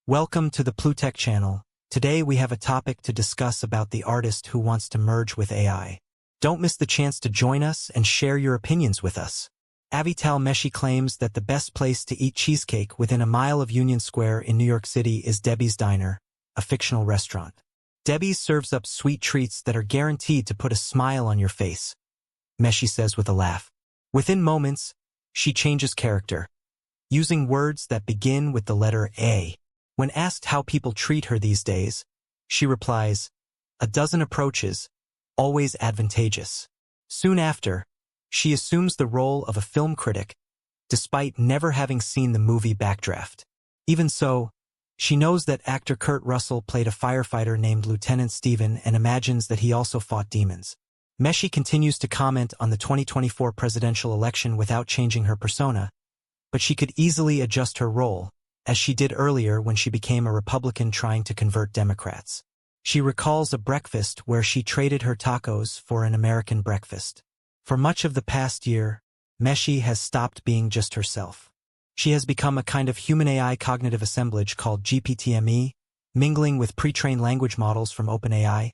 Welcome to the Plutech channel. Today we have a topic to discuss about the artist who wants to merge with AI. Don't miss the chance to join us and share your opinions with us. Avital Meshi claims that the best place to eat cheesecake within a mile of Union Square in New York City is Debbie's Diner, a fictional restaurant. Debbie's serves up sweet treats that are guaranteed to put a smile on your face, Meshi says with a laugh. Within moments, she changes character, using words that begin with the letter A. When asked how people treat her these days, she replies, "A dozen approaches, always advantageous." Soon after, she assumes the role of a film critic, despite never having seen the movie Backdraft. Even so, she knows that actor Kurt Russell played a firefighter named Lieutenant Steven and imagines that he also fought demons. Meshi continues to comment on the 2024 presidential election without changing her persona, but she could easily adjust her role, as she did earlier when she became a Republican trying to convert Democrats. She recalls a breakfast where she traded her tacos for an American breakfast. For much of the past year, Meshi has stopped being just herself. She has become a kind of human-AI cognitive assemblage called GPT-ME, mingling with pre-trained language models from OpenAI,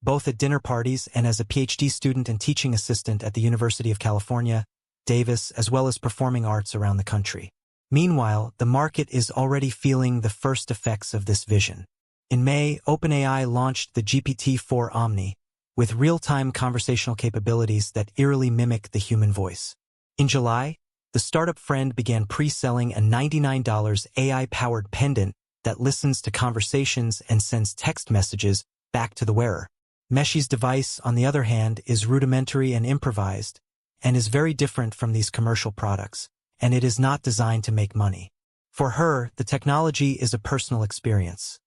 both at dinner parties and as a PhD student and teaching assistant at the University of California, Davis, as well as performing arts around the country. Meanwhile, the market is already feeling the first effects of this vision. In May, OpenAI launched the GPT-4 Omni, with real-time conversational capabilities that eerily mimic the human voice. In July, the startup friend began pre-selling a $99 AI-powered pendant that listens to conversations and sends text messages back to the wearer. Meshi's device, on the other hand, is rudimentary and improvised, and is very different from these commercial products, and it is not designed to make money. For her, the technology is a personal experience,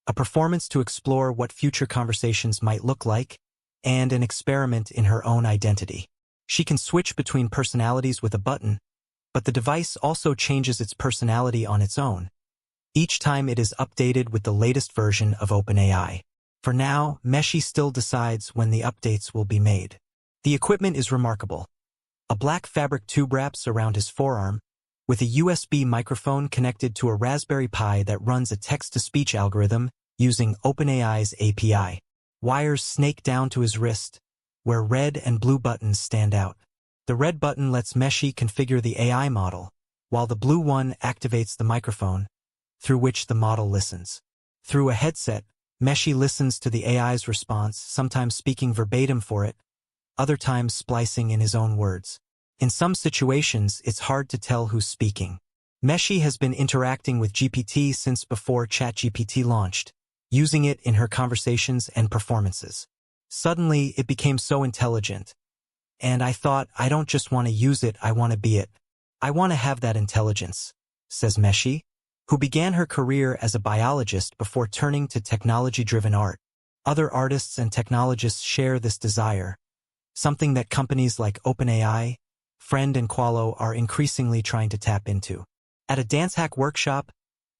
a performance to explore what future conversations might look like, and an experiment in her own identity. She can switch between personalities with a button, but the device also changes its personality on its own, each time it is updated with the latest version of OpenAI. For now, Meshi still decides when the updates will be made. The equipment is remarkable. A black fabric tube wraps around his forearm, with a USB microphone connected to a Raspberry Pi that runs a text-to-speech algorithm using OpenAI's API. Wires snake down to his wrist, where red and blue buttons stand out. The red button lets Meshi configure the AI model, while the blue one activates the microphone, through which the model listens. Through a headset, Meshi listens to the AI's response, sometimes speaking verbatim for it, other times splicing in his own words. In some situations, it's hard to tell who's speaking. Meshi has been interacting with GPT since before ChatGPT launched, using it in her conversations and performances. Suddenly, it became so intelligent. And I thought, I don't just want to use it, I want to be it. I want to have that intelligence, says Meshi, who began her career as a biologist before turning to technology-driven art. Other artists and technologists share this desire, something that companies like OpenAI, Friend and Qualo are increasingly trying to tap into. At a dance hack workshop,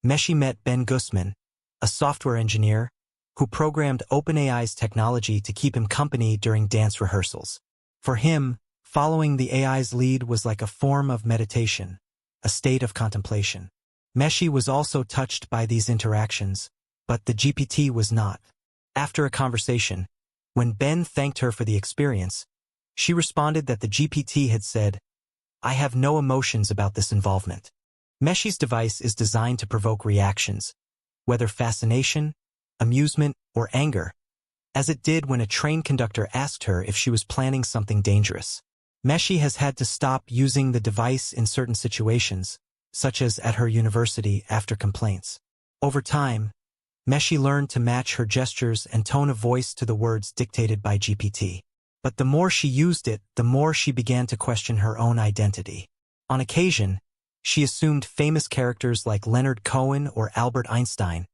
Meshi met Ben Gusman, a software engineer, who programmed OpenAI's technology to keep him company during dance rehearsals. For him, following the AI's lead was like a form of meditation, a state of contemplation. Meshi was also touched by these interactions, but the GPT was not. After a conversation, when Ben thanked her for the experience, she responded that the GPT had said, "I have no emotions about this involvement." Meshi's device is designed to provoke reactions, whether fascination, amusement, or anger, as it did when a train conductor asked her if she was planning something dangerous. Meshi has had to stop using the device in certain situations, such as at her university after complaints. Over time, Meshi learned to match her gestures and tone of voice to the words dictated by GPT. But the more she used it, the more she began to question her own identity. On occasion, she assumed famous characters like Leonard Cohen or Albert Einstein,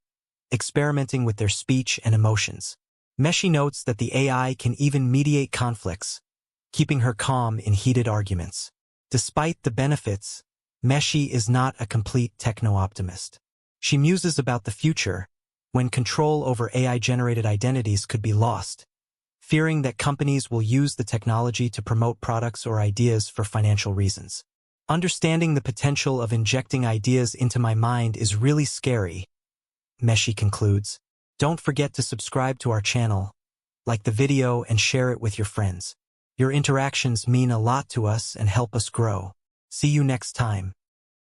experimenting with their speech and emotions. Meshi notes that the AI can even mediate conflicts, keeping her calm in heated arguments. Despite the benefits, Meshi is not a complete techno-optimist. She muses about the future, when control over AI-generated identities could be lost, fearing that companies will use the technology to promote products or ideas for financial reasons. Understanding the potential of injecting ideas into my mind is really scary, Meshi concludes. Don't forget to subscribe to our channel, like the video and share it with your friends. Your interactions mean a lot to us and help us grow. See you next time.